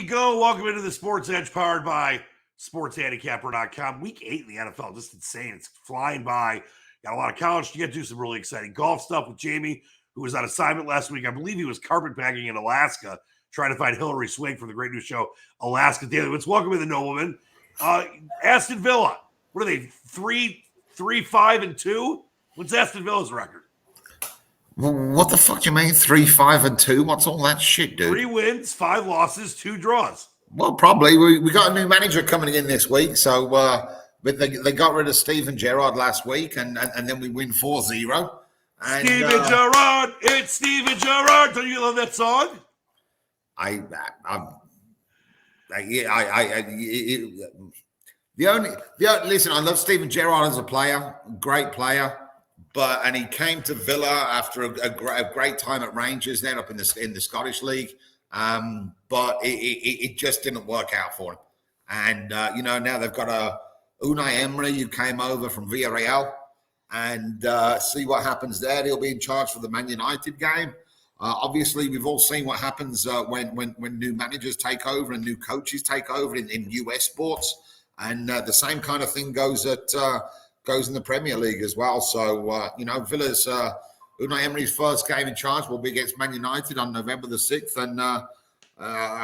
go. Welcome into the Sports Edge powered by SportsHandicapper.com. Week 8 in the NFL, just insane. It's flying by. Got a lot of college to get to, some really exciting golf stuff with Jamie, who was on assignment last week. I believe he was carpetbagging in Alaska, trying to find Hillary Swank for the great new show, Alaska Daily. Let's welcome in the nobleman. Aston Villa. What are they, 3-5-2? What's Aston Villa's record? Well, what the fuck do you mean 3-5-2? What's all that shit, dude? 3 wins, 5 losses, 2 draws. Well, probably. We got a new manager coming in this week, so but they got rid of Steven Gerrard last week, and then we win 4-0. Steven Gerrard, it's Steven Gerrard. Don't you love that song? Listen, I love Steven Gerrard as a player, great player. And he came to Villa after a great time at Rangers, then up in the Scottish League. But it just didn't work out for him. And now they've got Unai Emery, who came over from Villarreal, and see what happens there. He'll be in charge for the Man United game. Obviously, we've all seen what happens when new managers take over and new coaches take over in US sports, and the same kind of thing goes in the Premier League as well. So, Villa's Unai Emery's first game in charge will be against Man United on November the 6th, and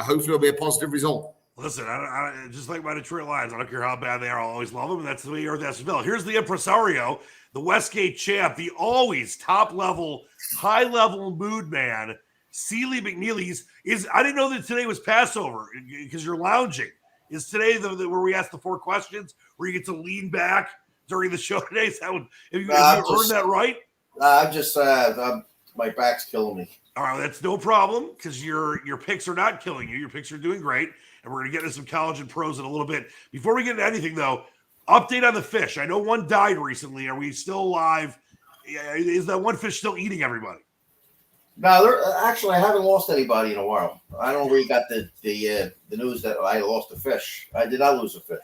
hopefully it'll be a positive result. Listen, I just like my Detroit Lions. I don't care how bad they are. I'll always love them, and that's the way you are with Aston Villa. Here's the impresario, the Westgate champ, the always top-level, high-level mood man, Sealy McNeely. I didn't know that today was Passover because you're lounging. Is today where we ask the 4 questions, where you get to lean back during the show today? Is that have you heard that right? I'm just my back's killing me. All right, that's no problem because your picks are not killing you. Your picks are doing great, and we're going to get into some college and pros in a little bit. Before we get into anything, though, update on the fish. I know one died recently. Are we still alive? Is that one fish still eating everybody? No, actually, I haven't lost anybody in a while. I don't know where you got the news that I lost a fish. I did not lose a fish.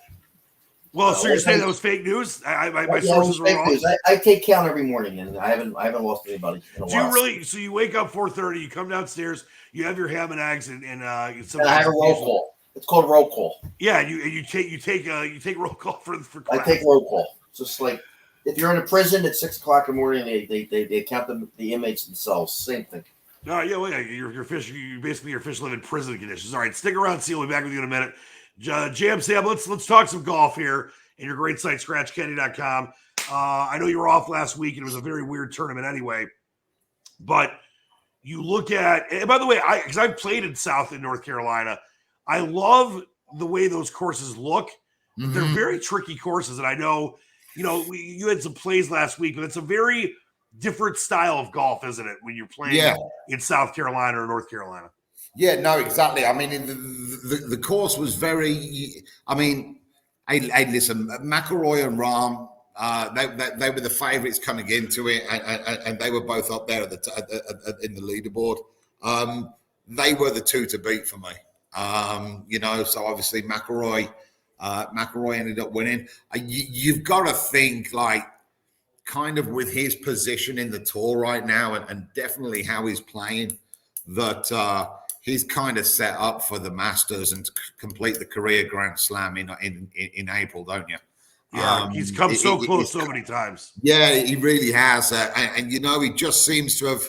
Well, so you're saying that was fake news? My sources were wrong. News. I take count every morning, and I haven't lost anybody in a while. You really? So you wake up 4:30, you come downstairs, you have your ham and eggs, and I have a roll call. It's called roll call. Yeah, you take roll call for class. I take roll call. Just like if you're in a prison at 6 o'clock in the morning, they count the inmates themselves. Same thing. No, your fish. Your fish live in prison conditions. All right, stick around. See, we'll be back with you in a minute. Jam Sam, let's talk some golf here in your great site, ScratchKenny.com. I know you were off last week, and it was a very weird tournament anyway. But you look at, and by the way, because I've played in South and North Carolina, I love the way those courses look. Mm-hmm. They're very tricky courses, and I know, you had some plays last week, but it's a very different style of golf, isn't it, when you're playing in South Carolina or North Carolina? Yeah, no, exactly. I mean, the course was very. I mean, hey, listen, McIlroy and Rahm, they were the favourites coming into it, and they were both up there in the leaderboard. They were the 2 to beat for me. So obviously McIlroy ended up winning. You've got to think like kind of with his position in the tour right now, and definitely how he's playing, that. He's kind of set up for the Masters and to complete the career Grand Slam in April, don't you? Yeah, he's come so close so many times. Yeah, he really has. And he just seems to have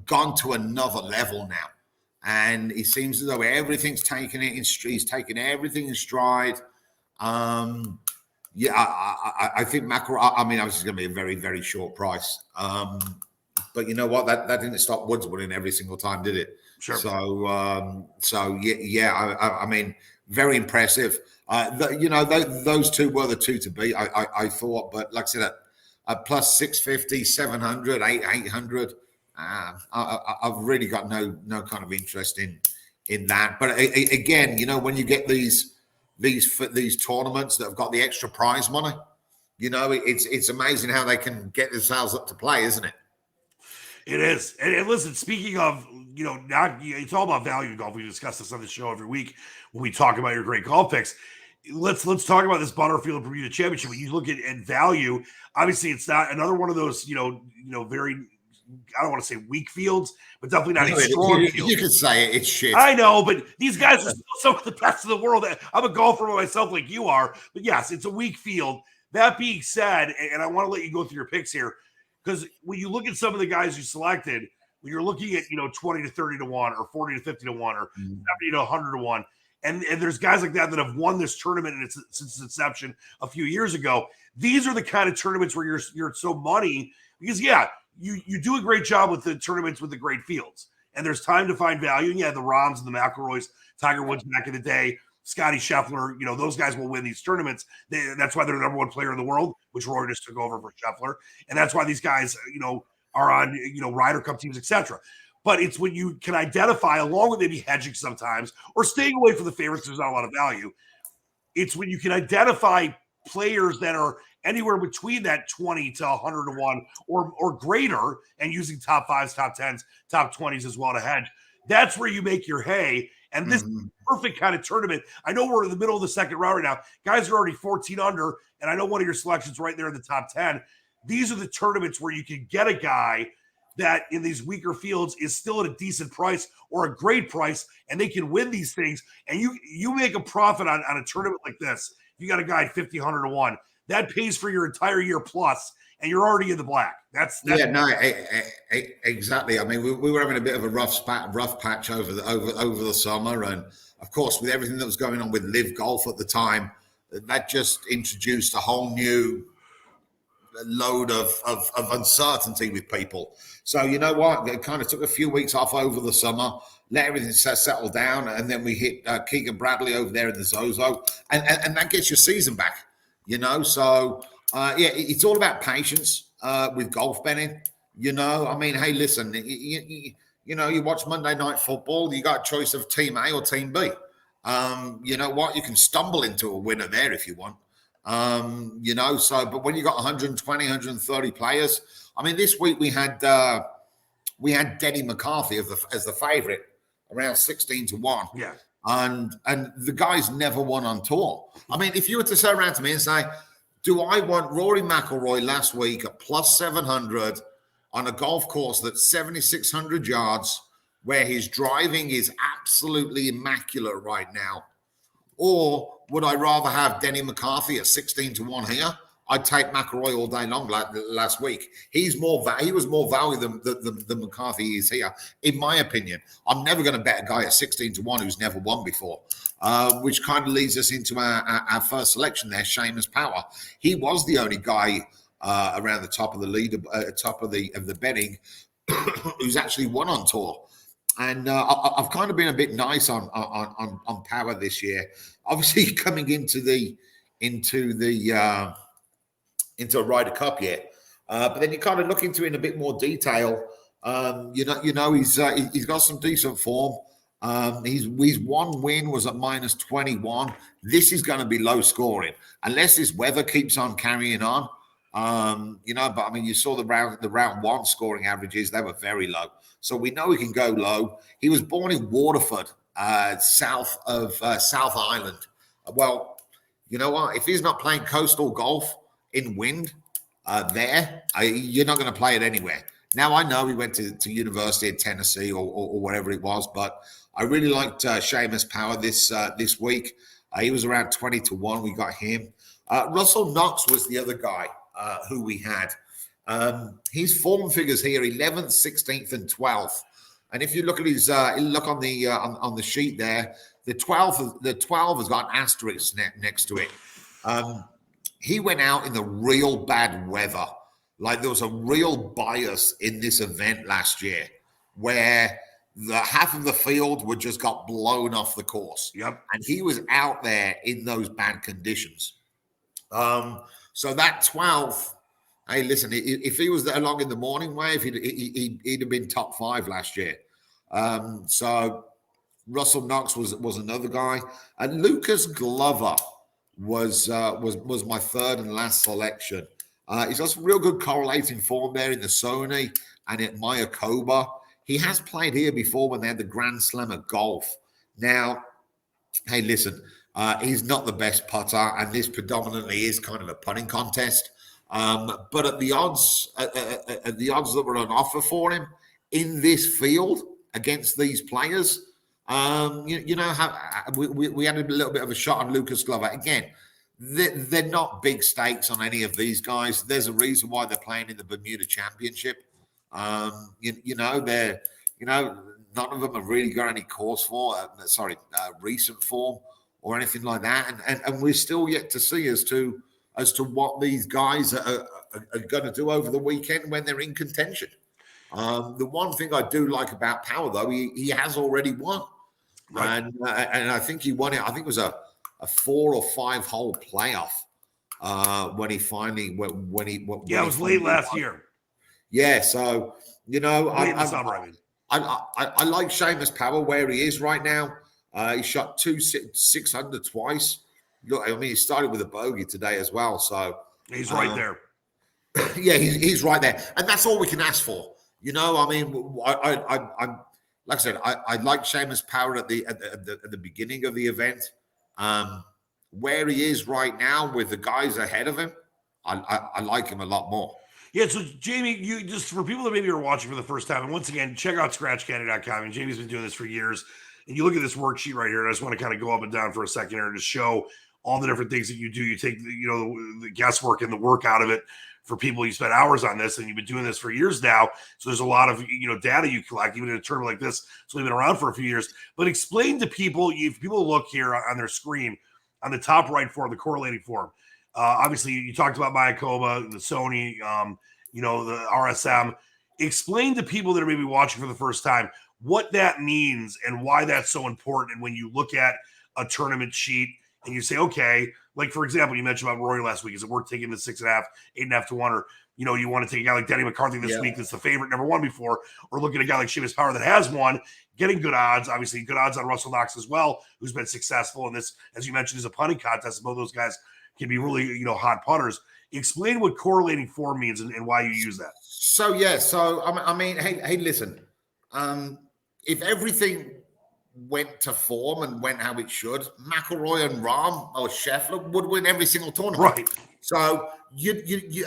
gone to another level now. And he seems as though everything's taken it in stride. He's taken everything in stride. I think McIlroy, I mean, obviously it's going to be a very, very short price. But you know what? That didn't stop Woods winning every single time, did it? Sure. I mean, very impressive. Those 2 were the 2 to beat, I thought. But like I said, at plus 650, 700, 800, I've really got no kind of interest in that. But again, when you get these tournaments that have got the extra prize money, it's amazing how they can get themselves up to play, isn't it? It is. And listen, speaking of, it's all about value in golf. We discuss this on the show every week when we talk about your great golf picks. Let's talk about this Butterfield Bermuda Championship. When you look at value, obviously it's not another one of those, very, I don't want to say weak fields, but definitely not a strong field. You could say it. It's shit. I know, but these guys are still some of the best in the world. I'm a golfer myself like you are, but yes, it's a weak field. That being said, and I want to let you go through your picks here, because when you look at some of the guys you selected, when you're looking at 20 to 30 to 1 or 40 to 50 to 1 or 70 to 100 to 1, and there's guys like that have won this tournament since its inception a few years ago. These are the kind of tournaments where you're so money because you do a great job with the tournaments with the great fields, and there's time to find value. And the Rahms and the McIlroys, Tiger Woods back in the day, Scotty Scheffler, those guys will win these tournaments. That's why they're the number one player in the world, which Rory just took over for Scheffler. And that's why these guys, are on, Ryder Cup teams, etc. But it's when you can identify, along with maybe hedging sometimes, or staying away from the favorites, there's not a lot of value. It's when you can identify players that are anywhere between that 20 to 100 to 1 or greater, and using top 5s, top 10s, top 20s as well to hedge. That's where you make your hay. And this is perfect kind of tournament. I know we're in the middle of the second round right now. Guys are already 14 under, and I know one of your selections right there in the top 10. These are the tournaments where you can get a guy that in these weaker fields is still at a decent price or a great price, and they can win these things. And you make a profit on a tournament like this. If you got a guy at 50, 100 to 1, that pays for your entire year plus, and you're already in the black. That's exactly. I mean, we were having a bit of a rough patch over the summer, and of course, with everything that was going on with Live Golf at the time, that just introduced a whole new load of uncertainty with people. So you know what? It kind of took a few weeks off over the summer, let everything settle down, and then we hit Keegan Bradley over there in the Zozo, and that gets your season back. So it's all about patience with golf betting. I mean, hey, listen, you watch Monday Night Football, you got a choice of Team A or Team B. You know what? You can stumble into a winner there if you want. But when you got 120, 130 players, I mean, this week we had Denny McCarthy as the favorite, around 16 to 1. Yeah. And the guy's never won on tour. I mean, if you were to say around to me and say, do I want Rory McIlroy last week at plus 700 on a golf course that's 7,600 yards, where his driving is absolutely immaculate right now? Or would I rather have Denny McCarthy at 16 to 1 here? I'd take McIlroy all day long last week. He was more value than McCarthy is here, in my opinion. I'm never going to bet a guy at 16 to 1 who's never won before, which kind of leads us into our first selection there, Seamus Power. He was the only guy around the top of the lead, top of the betting, who's actually won on tour. And I've kind of been a bit nice on Power this year. Obviously, coming into a Ryder Cup yet, but then you kind of look into it in a bit more detail. He's got some decent form. His one win was at minus 21. This is going to be low scoring unless this weather keeps on carrying on. But I mean, you saw the round one scoring averages; they were very low. So we know he can go low. He was born in Waterford, south Island. Well, you know what? If he's not playing coastal golf in wind, you're not going to play it anywhere. Now I know he went to University of Tennessee or whatever it was, but I really liked Seamus Power this week. He was around 20 to 1. We got him. Russell Knox was the other guy who we had. His form figures here: 11th, 16th, and 12th. And if you look at his look on the sheet there, the 12 has got an asterisk next to it. He went out in the real bad weather. Like, there was a real bias in this event last year, where the half of the field got blown off the course. Yep. And he was out there in those bad conditions. So that 12th, hey, listen, if he was along in the morning wave, he'd have been top 5 last year. So Russell Knox was another guy. And Lucas Glover was my third and last selection. He's got some real good correlating form there in the Sony and at Mayakoba. He has played here before when they had the Grand Slam of golf. Now, hey, listen, he's not the best putter, and this predominantly is kind of a putting contest. But at the odds that were on offer for him in this field against these players, you know how we had a little bit of a shot on Lucas Glover again. They're not big stakes on any of these guys. There's a reason why they're playing in the Bermuda Championship. None of them have really got any recent form or anything like that. And we're still yet to see as to what these guys are going to do over the weekend when they're in contention. The one thing I do like about Power, though, he has already won. Right. And I think he won it. I think it was a 4 or 5 hole playoff when he finally it was late last year. Yeah, so late in the summer, I mean. I like Seamus Power where he is right now. He shot 6 under twice. Look, I mean, he started with a bogey today as well, so he's right there. Yeah, he's right there, and that's all we can ask for. I mean, I'm like I said, I like Seamus Power at the beginning of the event. Where he is right now with the guys ahead of him, I like him a lot more. Yeah, so Jamie, you just for people that maybe are watching for the first time, and once again, check out ScratchCandy.com. And Jamie's been doing this for years. And you look at this worksheet right here, and I just want to kind of go up and down for a second here and just show all the different things that you do. You take the guesswork and the work out of it for people. You spend hours on this, and you've been doing this for years now. So there's a lot of data you collect, even in a tournament like this. So we've been around for a few years. But explain to people, if people look here on their screen on the top right form, the correlating form. Obviously, you talked about Mayakoba, the Sony, the RSM. Explain to people that are maybe watching for the first time what that means and why that's so important. And when you look at a tournament sheet and you say, okay, like for example, you mentioned about Rory last week. Is it worth taking the 6.5, 8.5 to 1, or you want to take a guy like Denny McCarthy this week that's the favorite, never won before, or look at a guy like Seamus Power that has won, getting good odds. Obviously, good odds on Russell Knox as well, who's been successful. And this, as you mentioned, is a putting contest. Both those guys can be really hot putters. Explain what correlating form means and why you use that. So I mean, hey, listen. If everything went to form and went how it should, McIlroy and Rahm or Scheffler would win every single tournament. Right. So you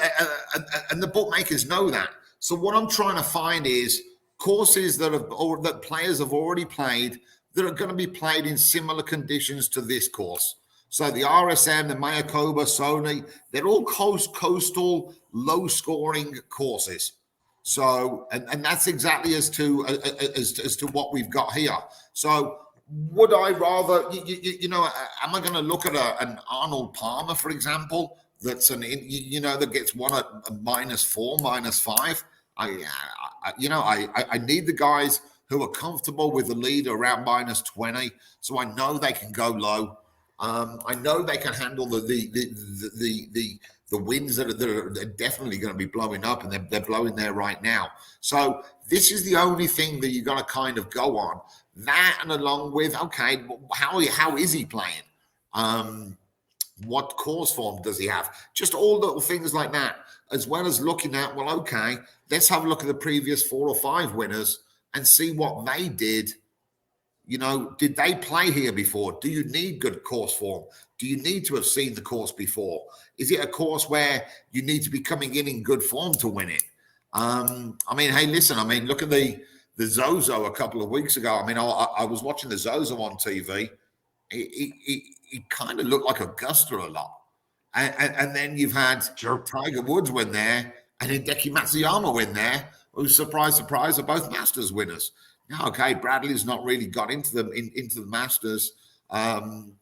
and the bookmakers know that. So what I'm trying to find is courses that players have already played that are going to be played in similar conditions to this course. So the RSM, the Mayakoba, Sony, they're all coastal, low-scoring courses. So, and that's exactly as to what we've got here. So, would I rather, am I going to look at an Arnold Palmer, for example, that's that gets one at a -4, -5? I need the guys who are comfortable with the lead around -20, so I know they can go low. I know they can handle the winds that are definitely going to be blowing up, and they're blowing there right now. So this is the only thing that you're going to kind of go on. That, and along with, okay, how is he playing? What course form does he have? Just all little things like that, as well as looking at, well, okay, let's have a look at the previous 4 or 5 winners and see what they did. Did they play here before? Do you need good course form? Do you need to have seen the course before? Is it a course where you need to be coming in good form to win it? I mean, hey, listen, look at the Zozo a couple of weeks ago. I mean, I was watching the Zozo on TV. He kind of looked like Augusta a lot. And then you've had Tiger Woods win there and Hideki Matsuyama win there, who's, surprise, surprise, are both Masters winners. Now, okay, Bradley's not really got into the Masters, and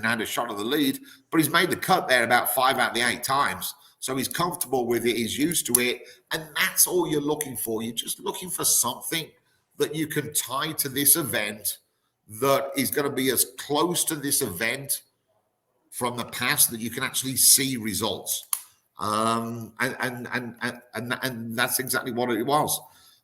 had a shot of the lead, but he's made the cut there about 5 out of the 8 times. So he's comfortable with it. He's used to it. And that's all you're looking for. You're just looking for something that you can tie to this event that is going to be as close to this event from the past that you can actually see results. And that's exactly what it was.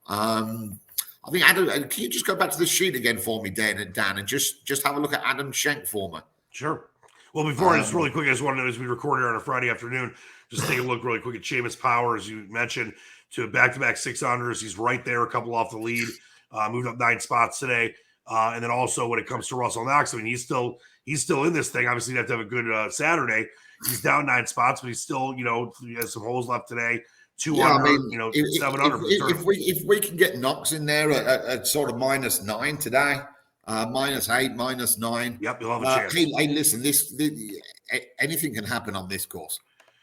I think Adam, can you just go back to the sheet again for me, Dan, and just have a look at Adam Schenk for me? Sure. Well, before just really quick, I just wanted to, as we record here on a Friday afternoon, just take a look really quick at Seamus Power, as you mentioned, to back-to-back 6 unders. He's right there, a couple off the lead, moved up 9 spots today. And then also when it comes to Russell Knox, I mean, he's still in this thing. Obviously, you have to have a good Saturday. He's down 9 spots, but he's still, he has some holes left today. 2 under, I mean, 7 under. If we can get Knox in there at sort of -9 today, -8, -9. Yep, you'll have a chance. Hey, listen, this anything can happen on this course.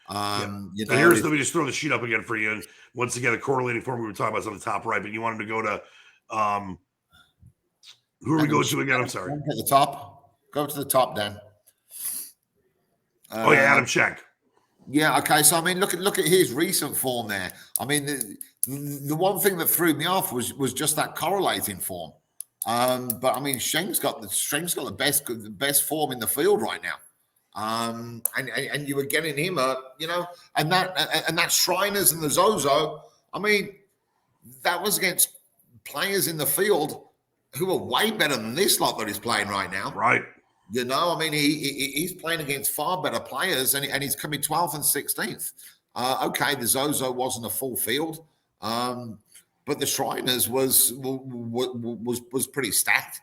Let me just throw the sheet up again for you. And once again, the correlating form we were talking about is on the top right, but you wanted to go to who are we going to again? I'm sorry. At the top. Go to the top, Dan. Adam Schenk. Yeah, okay. So I mean, look at his recent form there. I mean, the one thing that threw me off was just that correlating form. But I mean, Schenk's got the best form in the field right now. And you were getting him and that Shriners and the Zozo. I mean, that was against players in the field who are way better than this lot that he's playing right now. Right. I mean, he's playing against far better players, and he's coming 12th and 16th. Okay, the Zozo wasn't a full field, but the Shriners was pretty stacked.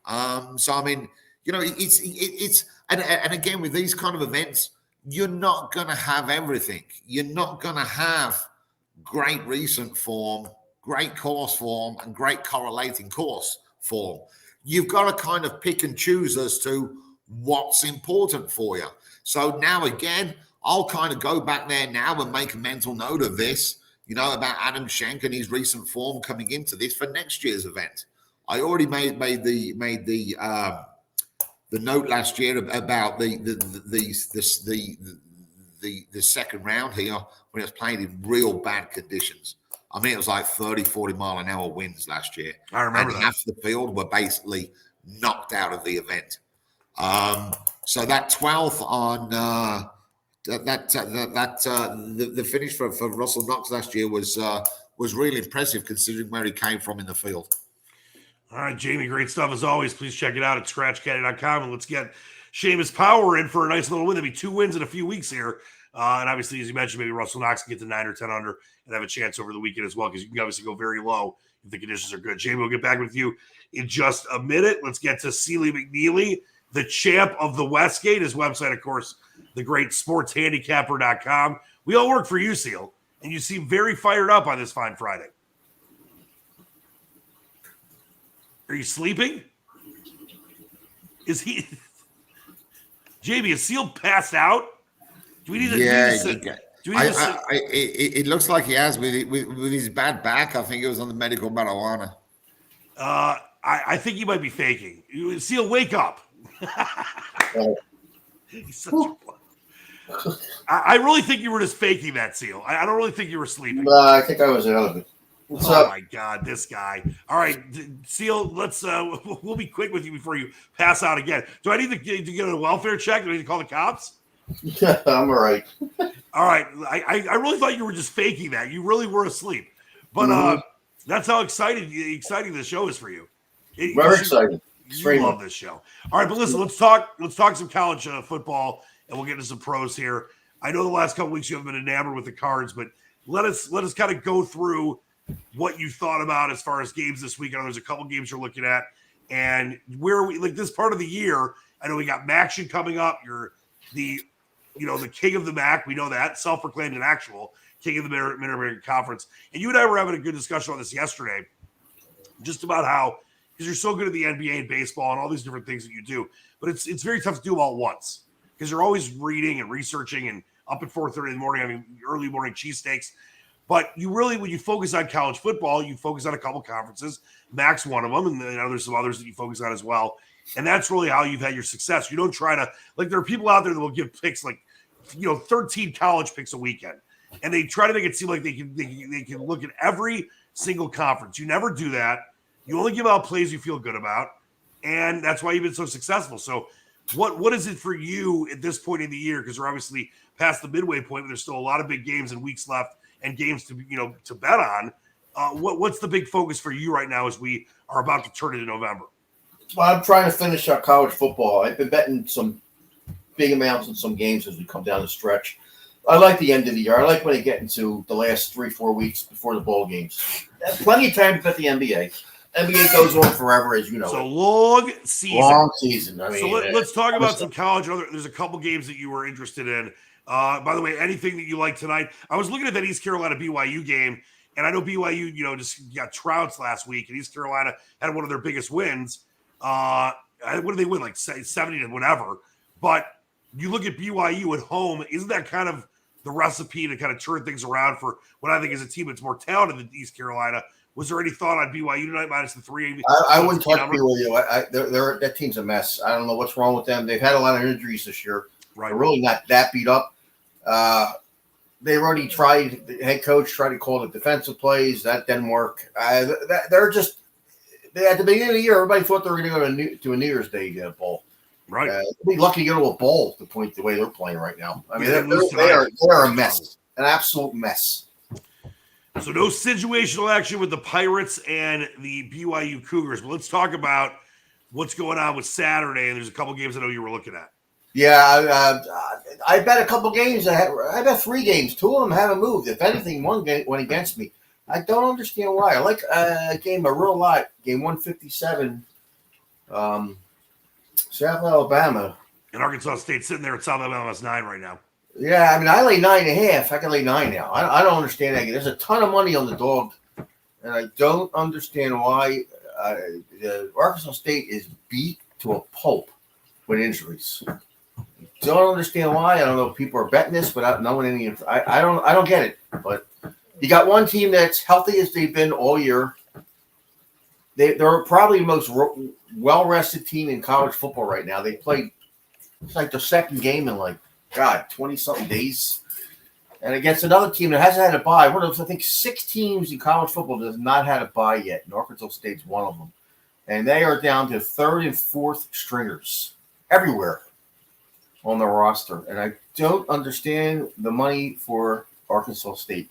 So I mean, it's and again with these kind of events, you're not going to have everything. You're not going to have great recent form, great course form, and great correlating course form. You've got to kind of pick and choose as to what's important for you. So now again, I'll kind of go back there now and make a mental note of this, about Adam Schenk and his recent form coming into this for next year's event. I already made the note last year about the second round here when it was playing in real bad conditions. I mean, it was like 30, 40 mile an hour winds last year. I remember and that. Half the field were basically knocked out of the event. So that 12th on the finish for Russell Knox last year was really impressive considering where he came from in the field. All right, Jamie, great stuff as always. Please check it out at scratchcaddy.com, and let's get Seamus Power in for a nice little win. There'll be 2 wins in a few weeks here. And obviously, as you mentioned, maybe Russell Knox can get to 9 or 10 under and have a chance over the weekend as well, because you can obviously go very low if the conditions are good. Jamie, we'll get back with you in just a minute. Let's get to Sealy McNeely, the champ of the Westgate. His website, of course, the great sportshandicapper.com. We all work for you, Seal, and you seem very fired up on this fine Friday. Are you sleeping? Is he? Jamie, is Seal passed out? Do we need to? It looks like he has with his bad back. I think it was on the medical marijuana. I think you might be faking. Seal, wake up. He's such a I really think you were just faking that, Seal. I don't really think you were sleeping. No, I think I was out of it. What's up? My God, this guy. All right, Seal, let's we'll be quick with you before you pass out again. Do I need to get a welfare check? Do I need to call the cops? Yeah, I'm all right. All right. I really thought you were just faking that. You really were asleep. But that's how exciting the show is for you. Very exciting. You love this show. All right, but listen, let's talk some college football, and we'll get into some pros here. I know the last couple weeks you haven't been enamored with the cards, but let us kind of go through what you thought about as far as games this week. I know there's a couple games you're looking at, and where we like this part of the year. I know we got Maction coming up. You're the king of the MAC. We know that, self-proclaimed and actual king of the Mid-American Conference. And you and I were having a good discussion on this yesterday, just about how, because you're so good at the NBA and baseball and all these different things that you do, but it's very tough to do them all at once because you're always reading and researching and up at 4:30 in the morning, having early morning cheesesteaks. But you really, when you focus on college football, you focus on a couple conferences. MAC's one of them, and then there's some others that you focus on as well. And that's really how you've had your success. You don't try to, like, there are people out there that will give picks like, 13 college picks a weekend. And they try to make it seem like they can look at every single conference. You never do that. You only give out plays you feel good about. And that's why you've been so successful. So what is it for you at this point in the year? Because we're obviously past the midway point, but there's still a lot of big games and weeks left and games to bet on. What's the big focus for you right now as we are about to turn into November? Well, I'm trying to finish our college football. I've been betting some big amounts in some games as we come down the stretch. I like the end of the year. I like when they get into the last 3-4 weeks before the bowl games. Plenty of time to bet the NBA. NBA goes on forever, as you know. So long season. Long season. I mean, so let's talk about some college. There's a couple games that you were interested in. By the way, anything that you like tonight? I was looking at that East Carolina BYU game, and I know BYU, just got trounced last week, and East Carolina had one of their biggest wins. What did they win? Like 70 to whatever. But you look at BYU at home, isn't that kind of the recipe to kind of turn things around for what I think is a team that's more talented than East Carolina? Was there any thought on BYU tonight minus the 3? I wouldn't touch BYU. That team's a mess. I don't know what's wrong with them. They've had a lot of injuries this year. Right. They're really not that beat up. They've already tried. The head coach tried to call the defensive plays. That didn't work. They're just at the beginning of the year, everybody thought they were going to go to a New Year's Day bowl. Right. They'd be lucky to go to a bowl to point the way they're playing right now. I mean, they're a mess, an absolute mess. So no situational action with the Pirates and the BYU Cougars. But let's talk about what's going on with Saturday. And there's a couple games I know you were looking at. Yeah, I bet a couple games. I bet 3 games. 2 of them haven't moved. If anything, one game went against me. I don't understand why. I like a game a real lot. Game 157, South Alabama. And Arkansas State sitting there at South Alabama's 9 right now. Yeah, I mean, I lay 9.5. I can lay 9 now. I don't understand that. There's a ton of money on the dog, and I don't understand why Arkansas State is beat to a pulp with injuries. Don't understand why. I don't know if people are betting this without knowing any. I don't get it. But you got one team that's healthy as they've been all year. They're probably the most well-rested team in college football right now. They played. It's like their second game in 20-something days. And against another team that hasn't had a bye. One of those, I think 6 teams in college football that has not had a bye yet. And Arkansas State's one of them. And they are down to 3rd and 4th stringers everywhere on the roster. And I don't understand the money for Arkansas State.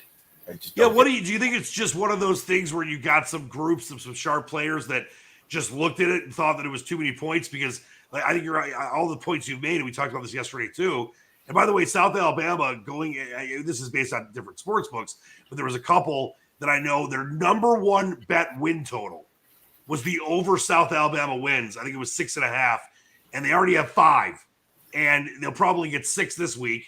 What do you think it's just one of those things where you got some groups of some sharp players that just looked at it and thought that it was too many points? Because I think you're right. All the points you've made, and we talked about this yesterday too. And by the way, South Alabama this is based on different sports books, but there was a couple that I know their number 1 bet win total was the over South Alabama wins. I think it was 6.5, and they already have 5, and they'll probably get 6 this week.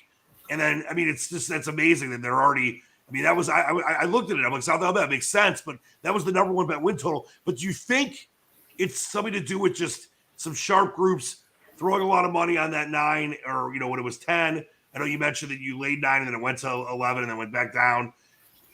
And then, I mean, that's amazing that they're already. I mean, that was I looked at it. I'm like, South Alabama makes sense, but that was the number 1 bet win total. But do you think it's something to do with just some sharp groups throwing a lot of money on that 9, or when it was 10? I know you mentioned that you laid 9 and then it went to 11 and then went back down.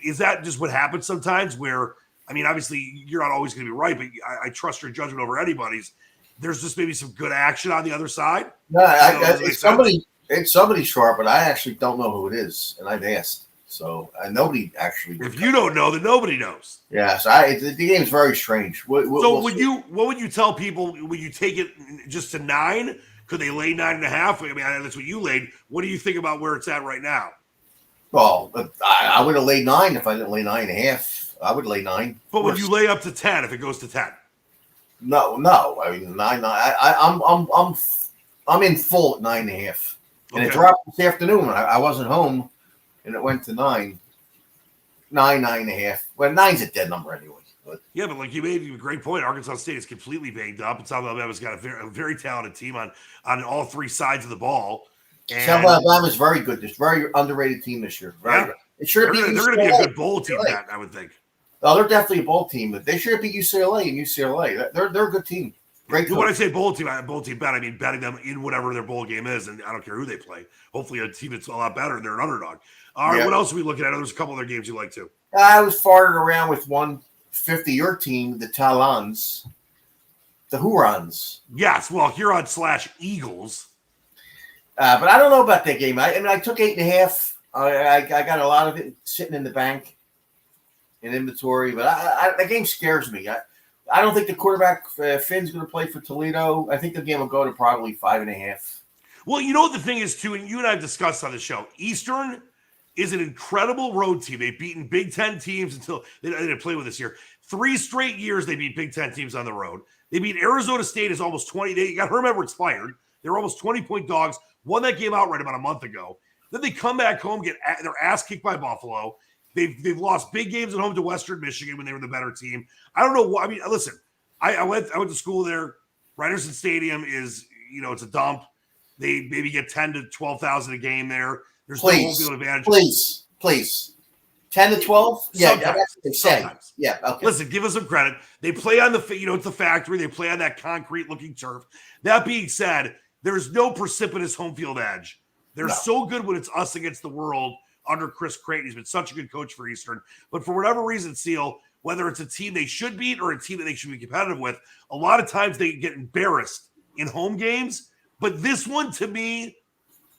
Is that just what happens sometimes? Where, I mean, obviously you're not always going to be right, but I trust your judgment over anybody's. There's just maybe some good action on the other side. No, it's somebody sharp, but I actually don't know who it is, and I've asked. So nobody actually. If you don't know, then nobody knows. Yeah, so the game's very strange. What would you tell people? Would you take it just to 9? Could they lay 9.5? I mean, that's what you laid. What do you think about where it's at right now? Well, I would have laid 9 if I didn't lay 9.5. I would lay 9. But would you lay up to 10 if it goes to 10? No. I mean 9. I'm in full at 9.5, and it dropped this afternoon. I wasn't home. And it went to 9, 9.5. Well, 9's a dead number anyway. But like you made a great point. Arkansas State is completely banged up, and South Alabama's got a very talented team on all 3 sides of the ball. And South Alabama's very good. This very underrated team this year. Good. It should be. They're going to be a good bowl team, Matt, I would think. Oh, they're definitely a bowl team, but they should beat UCLA and UCLA. They're a good team. Great. When I say bowl team bet, I mean betting them in whatever their bowl game is, and I don't care who they play. Hopefully, a team that's a lot better and they're an underdog. All right, What else are we looking at? There's a couple other games you like too. I was farted around with 150. Your team, the Talons, the Hurons. Yes, well, Huron/Eagles. But I don't know about that game. I took 8.5. I got a lot of it sitting in the bank in inventory, but that game scares me. I don't think the quarterback Finn's going to play for Toledo. I think the game will go to probably 5.5. Well, you know what the thing is too, and you and I have discussed on the show. Eastern is an incredible road team. They've beaten Big Ten teams until they didn't play with this year. 3 straight years they beat Big Ten teams on the road. They beat Arizona State as almost 20. You got to remember it's fired. They were almost 20-point dogs. Won that game outright about a month ago. Then they come back home, get their ass kicked by Buffalo. They've lost big games at home to Western Michigan when they were the better team. I don't know why. I mean, listen, I went to school there. Ryerson Stadium is, it's a dump. They maybe get 10 to 12,000 a game there. There's no home field advantage. Please. 10 to 12? Yeah, that's what they say. Sometimes. Yeah, okay. Listen, give us some credit. They play on it's the factory. They play on that concrete-looking turf. That being said, there's no precipitous home field edge. They're so good when it's us against the world under Chris Creighton. He's been such a good coach for Eastern. But for whatever reason, Seal, whether it's a team they should beat or a team that they should be competitive with, a lot of times they get embarrassed in home games. But this one, to me,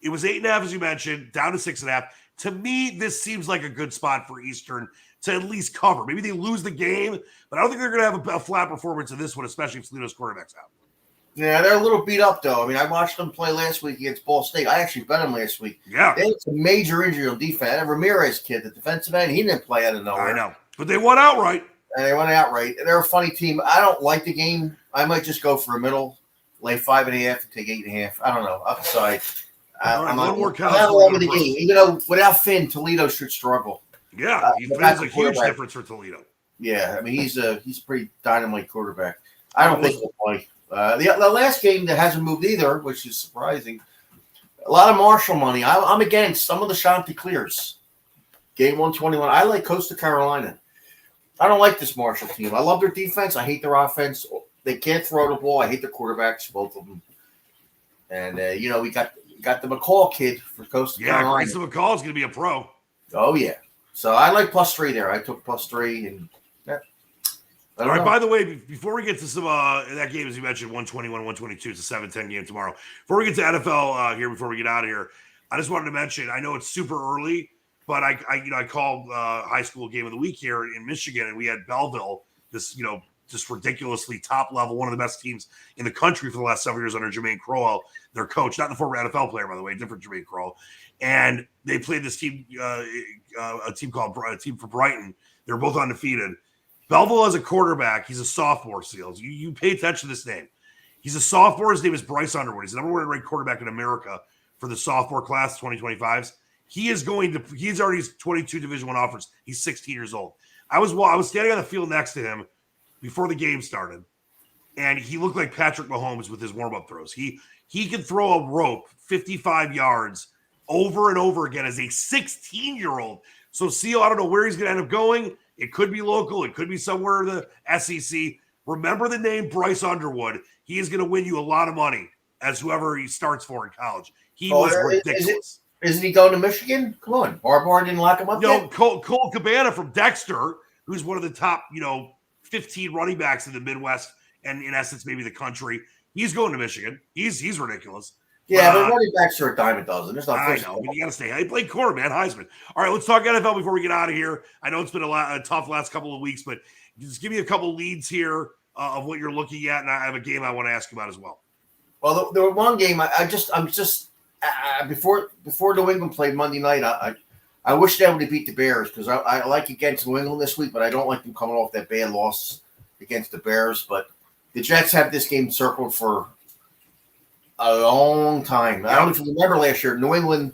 it was 8.5, as you mentioned, down to 6.5. To me, this seems like a good spot for Eastern to at least cover. Maybe they lose the game, but I don't think they're going to have a flat performance in this one, especially if Toledo's quarterback's out. Yeah, they're a little beat up, though. I mean, I watched them play last week against Ball State. I actually bet them last week. Yeah. They had some major injury on defense. That Ramirez kid, the defensive end, he didn't play out of nowhere. I know. But they won outright. And they went outright. They're a funny team. I don't like the game. I might just go for a middle, lay 5.5 and take 8.5. I don't know. Upside. I'm not along with the game. Even though without Finn, Toledo should struggle. Yeah, Finn's a huge difference for Toledo. Yeah, I mean, he's a pretty dynamite quarterback. I don't think he'll play. The last game that hasn't moved either, which is surprising. A lot of Marshall money. I'm against some of the Chanticleers. Game 121. I like Coastal Carolina. I don't like this Marshall team. I love their defense. I hate their offense. They can't throw the ball. I hate their quarterbacks, both of them. And we got the McCall kid for Coastal Carolina. Yeah, Grayson McCall is going to be a pro. Oh yeah. So I like +3 there. I took +3 and. All right, by the way, before we get to some that game, as you mentioned, 121, 122, it's a 7-10 game tomorrow. Before we get to NFL here, before we get out of here, I just wanted to mention, I know it's super early, but I called high school game of the week here in Michigan, and we had Belleville, this, just ridiculously top level, one of the best teams in the country for the last several years under Jermaine Crowell, their coach, not the former NFL player, by the way, different Jermaine Crowell. And they played this team, a team for Brighton. They're both undefeated. Belleville has a quarterback. He's a sophomore, Seals. You pay attention to this name. He's a sophomore. His name is Bryce Underwood. He's the number one ranked quarterback in America for the sophomore class, 2025s. He's already 22 Division I offers. He's 16 years old. I was standing on the field next to him before the game started, and he looked like Patrick Mahomes with his warm-up throws. He can throw a rope 55 yards over and over again as a 16-year-old. So, Seal, I don't know where he's going to end up going. It could be local. It could be somewhere in the SEC. Remember the name Bryce Underwood. He is going to win you a lot of money as whoever he starts for in college. He was ridiculous. Isn't he going to Michigan? Come on. Harbaugh didn't lock him up yet? Cole Cabana from Dexter, who's one of the top, 15 running backs in the Midwest and, in essence, maybe the country. He's going to Michigan. He's ridiculous. Yeah, but running backs are a dime a dozen. There's not. I know, but you got to stay. He played quarter, man, Heisman. All right, let's talk NFL before we get out of here. I know it's been a tough last couple of weeks, but just give me a couple leads here of what you're looking at, and I have a game I want to ask about as well. Well, the one game before New England played Monday night, I wish they would have beat the Bears because I like against New England this week, but I don't like them coming off that bad loss against the Bears. But the Jets have this game circled for a long time. I don't know if you remember last year, New England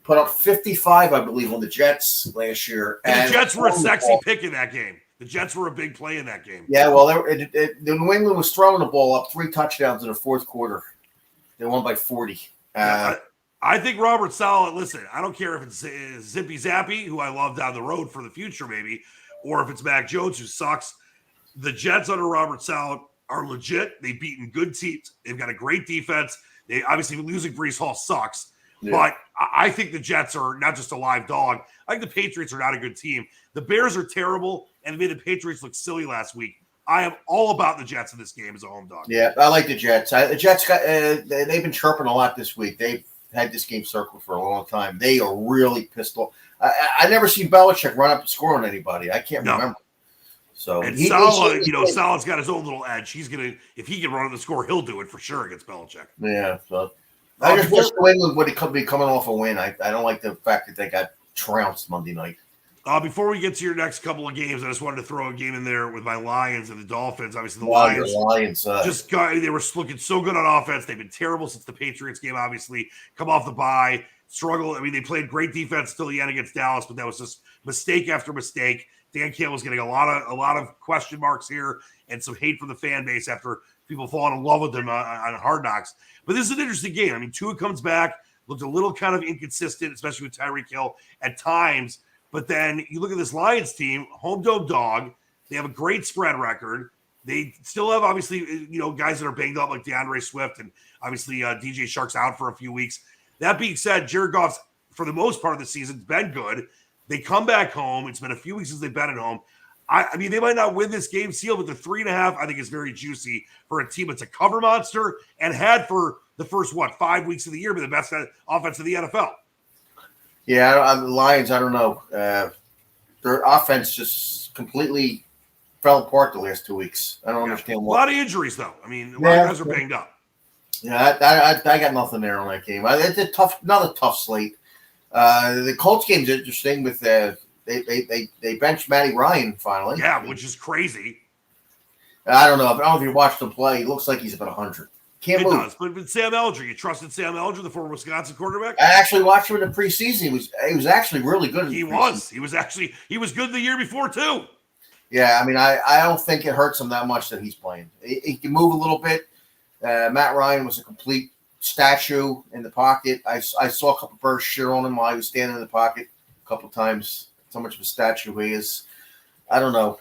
put up 55, I believe, on the Jets last year. And the Jets were a sexy pick in that game. The Jets were a big play in that game. Yeah, well, the New England was throwing the ball up 3 touchdowns in the fourth quarter. They won by 40. I think Robert Saleh, listen, I don't care if it's Zippy Zappy, who I love down the road for the future maybe, or if it's Mac Jones, who sucks. The Jets under Robert Saleh are legit. They've beaten good teams. They've got a great defense. They obviously losing Breece Hall sucks, but I think the Jets are not just a live dog. I think the Patriots are not a good team. The Bears are terrible, and they made the Patriots look silly last week. I am all about the Jets in this game as a home dog. Yeah, I like the Jets. The Jets they've been chirping a lot this week. They've had this game circled for a long time. They are really pissed off. I never seen Belichick run up and score on anybody. I can't remember. So and Saleh's got his own little edge. He's gonna, if he can run on the score, he'll do it for sure against Belichick. Yeah. So I just wish New England would be coming off a win. I don't like the fact that they got trounced Monday night. Before we get to your next couple of games, I just wanted to throw a game in there with my Lions and the Dolphins. Obviously, the Wow, your Lions Lions. they were looking so good on offense. They've been terrible since the Patriots game, obviously. Come off the bye, struggle. I mean, they played great defense till the end against Dallas, but that was just mistake after mistake. Dan Campbell's getting a lot of question marks here and some hate from the fan base after people falling in love with them on Hard Knocks. But this is an interesting game. I mean, Tua comes back, looked a little kind of inconsistent, especially with Tyreek Hill at times. But then you look at this Lions team, home dog. They have a great spread record. They still have, obviously, guys that are banged up like DeAndre Swift and obviously DJ Shark's out for a few weeks. That being said, Jared Goff's, for the most part of the season, been good. They come back home. It's been a few weeks since they've been at home. I mean, they might not win this game seal, but the 3.5, I think, is very juicy for a team that's a cover monster and had for the first, 5 weeks of the year, but the best offense of the NFL. Yeah, the Lions, I don't know. Their offense just completely fell apart the last 2 weeks. I don't understand why. A lot of injuries, though. I mean, a lot of guys are banged up. Yeah, I got nothing there on that game. It's another tough slate. The Colts game's interesting with they benched Matty Ryan finally. Yeah, which is crazy. I don't know if you watched him play. He looks like he's about 100. Can't move. Does, but with Sam Elger, you trusted Sam Elger, the former Wisconsin quarterback? I actually watched him in the preseason. He was actually really good. He was good the year before too. Yeah, I mean, I don't think it hurts him that much that he's playing. He can move a little bit. Matt Ryan was a complete statue in the pocket. I saw a couple bursts shit on him while he was standing in the pocket a couple times. So much of a statue he is. I don't know.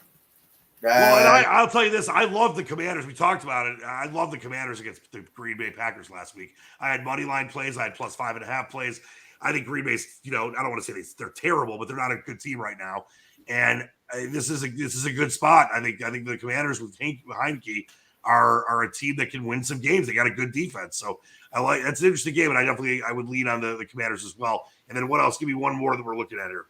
Well, and I'll tell you this. I love the Commanders. We talked about it. I love the Commanders against the Green Bay Packers last week. I had money line plays. I had plus 5.5 plays. I think Green Bay's, I don't want to say they're terrible, but they're not a good team right now. And this is a good spot. I think the Commanders with Heineke are a team that can win some games. They got a good defense. So that's an interesting game, and I would lean on the Commanders as well. And then what else? Give me one more that we're looking at here.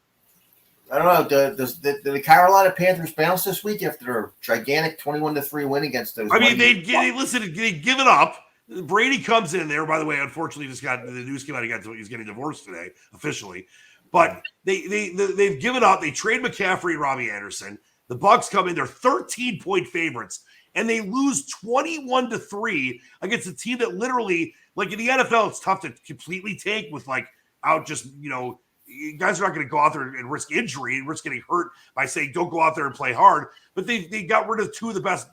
I don't know. Does the Carolina Panthers bounce this week after their gigantic 21-3 win against those? I mean, they give it up. Brady comes in there. By the way, unfortunately, the news came out he's getting divorced today officially. But they've given up. They trade McCaffrey and Robbie Anderson. The Bucks come in. They're 13-point favorites, and they lose 21-3 against a team that literally, like in the NFL, it's tough to completely take with guys are not going to go out there and risk injury and risk getting hurt by saying don't go out there and play hard. But they got rid of two of the best,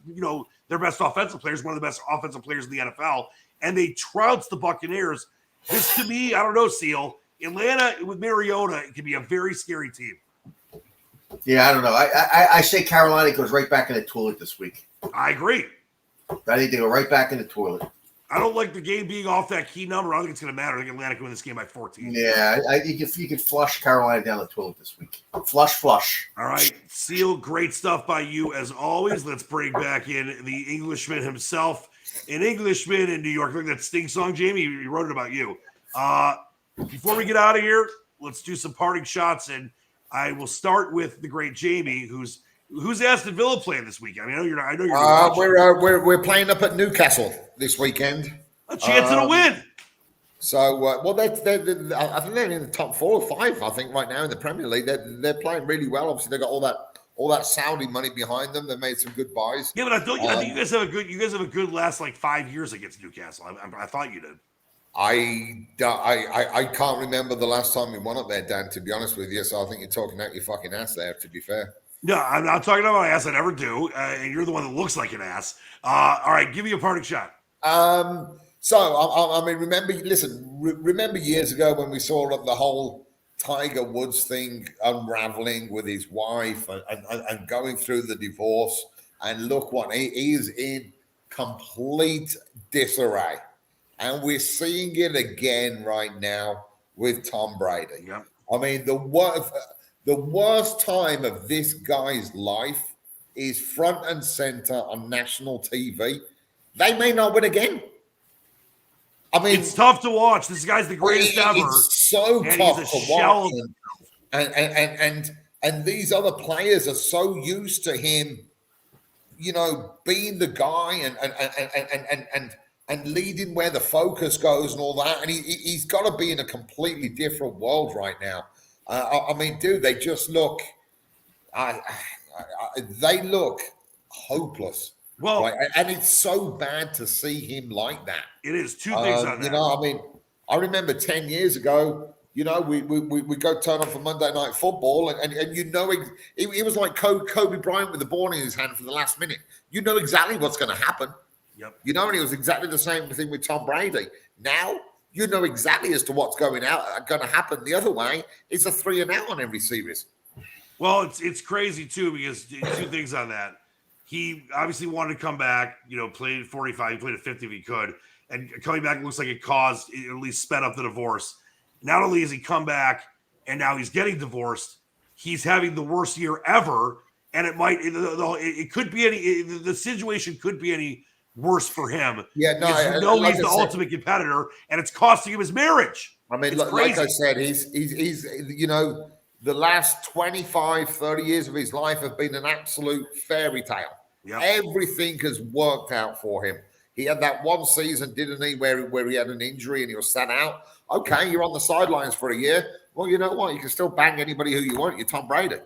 their best offensive players, one of the best offensive players in the NFL, and they trounced the Buccaneers. This to me, I don't know, Seal. Atlanta with Mariota, it can be a very scary team. Yeah, I don't know. I say Carolina goes right back in the toilet this week. I agree. I think they go right back in the toilet. I don't like the game being off that key number. I don't think it's going to matter. I think Atlanta can win this game by 14. Yeah, I think if you could flush Carolina down the toilet this week. Flush. All right. Seal, great stuff by you as always. Let's bring back in the Englishman himself. An Englishman in New York. Look at that Sting song, Jamie. He wrote it about you. Before we get out of here, let's do some parting shots. And I will start with the great Jamie, who's Aston Villa playing this weekend. I know you're. We're playing up at Newcastle this weekend. A chance at a win. So, I think they're in the top 4 or 5. I think right now in the Premier League, they're playing really well. Obviously, they got all that Saudi money behind them. They made some good buys. Yeah, but I think you guys have a good last 5 years against Newcastle. I thought you did. I can't remember the last time we won up there, Dan. To be honest with you, so I think you're talking out your fucking ass there. To be fair. No, I'm not talking about my ass. I never do. And you're the one that looks like an ass. All right, give me a parting shot. So, remember years ago when we saw the whole Tiger Woods thing unraveling with his wife and going through the divorce, and look what he is in complete disarray. And we're seeing it again right now with Tom Brady. Yeah. I mean, the worst time of this guy's life is front and center on national TV. They may not win again. I mean, it's tough to watch. This guy's the greatest ever. It's so tough to watch. And these other players are so used to him, being the guy and leading where the focus goes and all that. And he's got to be in a completely different world right now. I mean, dude, they just look. They look hopeless. Well, right, and it's so bad to see him like that. It is two things on that. You know, I mean, I remember 10 years ago. You know, we go turn on for Monday Night Football, and you know, it was like Kobe Bryant with the ball in his hand for the last minute. You know exactly what's going to happen. Yep. You know, and it was exactly the same thing with Tom Brady. Now you know exactly as to what's going to happen the other way. It's a 3-and-out on every series. Well, it's crazy too because two things on that. He obviously wanted to come back. You know, played at 45, he played at 50 if he could, and coming back looks like it caused, at least sped up the divorce. Not only has he come back and now he's getting divorced, he's having the worst year ever. And it could be the situation could be any worse for him. Yeah, no, he's the ultimate competitor and it's costing him his marriage. I mean, like I said, he's you know, the last 25, 30 years of his life have been an absolute fairy tale. Yep. Everything has worked out for him. He had that one season, didn't he, where he had an injury and he was sat out. Okay, you're on the sidelines for a year. Well, you know what? You can still bang anybody who you want. You're Tom Brady.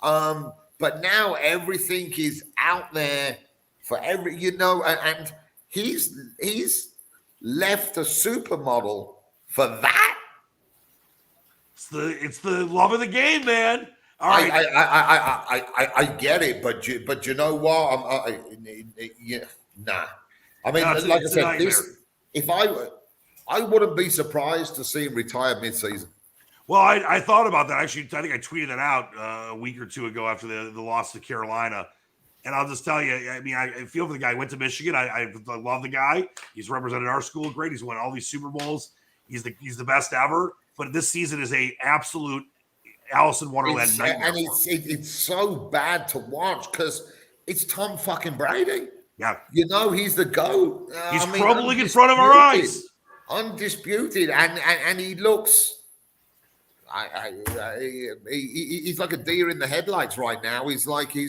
But now everything is out there for every, you know, and he's left a supermodel for that. It's the love of the game, man. All right. I get it, but you know what? Nah. I mean, like I said, I wouldn't be surprised to see him retire mid-season. Well, I thought about that. Actually, I think I tweeted it out a week or two ago after the loss to Carolina. And I'll just tell you, I mean, I feel for the guy. He went to Michigan. I love the guy. He's represented our school great. He's won all these Super Bowls. He's the best ever. But this season is a absolute Alice in Wonderland nightmare. And it's so bad to watch because it's Tom fucking Brady. Yeah. You know, he's the GOAT. He's crumbling in front of our eyes. Undisputed. And he looks... he's like a deer in the headlights right now. He's like he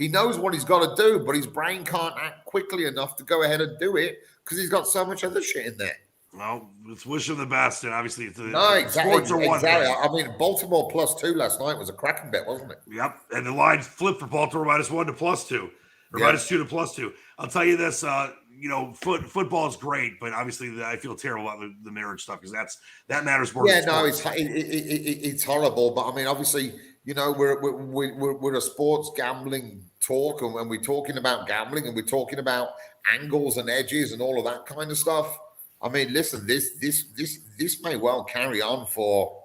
knows what he's got to do, but his brain can't act quickly enough to go ahead and do it because he's got so much other shit in there. Well, let's wish him the best, and obviously, exactly. Sports are one thing. I mean, Baltimore +2 last night was a cracking bet, wasn't it? Yep, and the line flipped for Baltimore -1 to +2, or -2 to +2. I'll tell you this, you know, football is great, but obviously, I feel terrible about the marriage stuff because that matters more. Yeah, no, it's horrible, but I mean, obviously, you know, we're a sports gambling talk, and we're talking about gambling, and we're talking about angles and edges and all of that kind of stuff. I mean, listen, this may well carry on for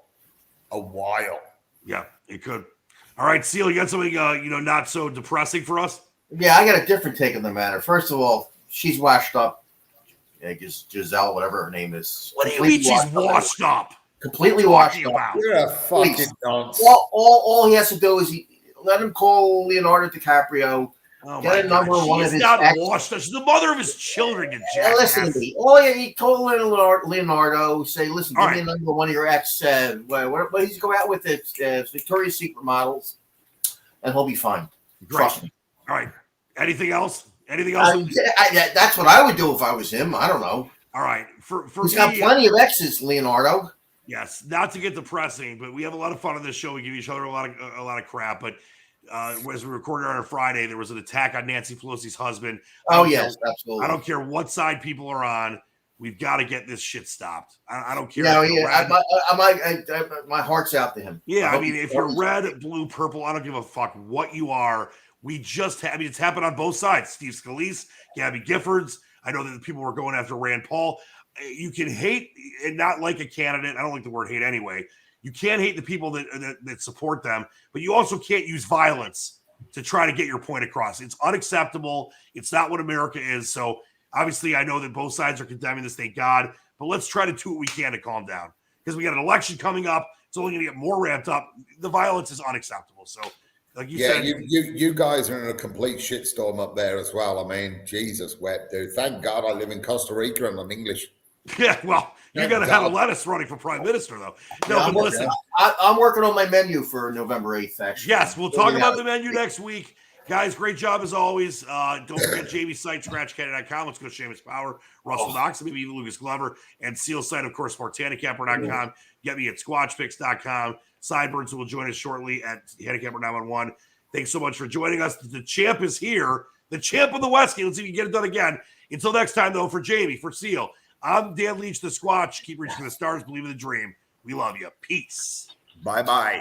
a while. Yeah, it could. All right, Seal, you got something not so depressing for us? Yeah, I got a different take on the matter. First of all, she's washed up. I guess Giselle, whatever her name is. What do you mean she's washed up? Completely washed up. You're a fucking dunce. All he has to do is let him call Leonardo DiCaprio. Oh get a number of one of his not washed up. She's the mother of his children. Listen to me. He told Leonardo, say, listen, give me a number of one of your ex. What he's go out with Victoria's Secret models, and he'll be fine. Great. Trust me. All right. Anything else? Anything else? That's what I would do if I was him. I don't know. All right. He's got plenty of exes, Leonardo. Yes. Not to get depressing, but we have a lot of fun on this show. We give each other a lot of crap, but. As we recorded on a Friday, there was an attack on Nancy Pelosi's husband. Oh, yes, absolutely. I don't care what side people are on. We've got to get this shit stopped. I don't care. No, my heart's out to him. Yeah, I mean, if you're red, blue, purple, I don't give a fuck what you are. It's happened on both sides. Steve Scalise, Gabby Giffords. I know that people were going after Rand Paul. You can hate and not like a candidate. I don't like the word hate anyway. You can't hate the people that support them, but you also can't use violence to try to get your point across. It's unacceptable. It's not what America is. So obviously I know that both sides are condemning this, thank God, but let's try to do what we can to calm down because we got an election coming up. It's only going to get more ramped up. The violence is unacceptable. So like you said. You guys are in a complete shitstorm up there as well. I mean, Jesus wept, dude. Thank God I live in Costa Rica and I'm English. Yeah, well, you're going to have a lettuce running for prime minister, though. No, yeah, but listen. I'm working on my menu for November 8th, actually. Yes, we'll talk about the menu next week. Guys, great job as always. Don't forget Jamie's site, ScratchCandy.com. Let's go Seamus Power, Russell Knox, maybe even Lucas Glover, and Seal's site, of course, SportsHandicapper.com. Get me at SquatchPicks.com. Sideburns, who will join us shortly at Handicapper 911. Thanks so much for joining us. The champ is here. The champ of the Westgate. Let's see if we can get it done again. Until next time, though, for Jamie, for Seal, I'm Dan Leach, the Squatch. Keep reaching for the stars. Believe in the dream. We love you. Peace. Bye-bye.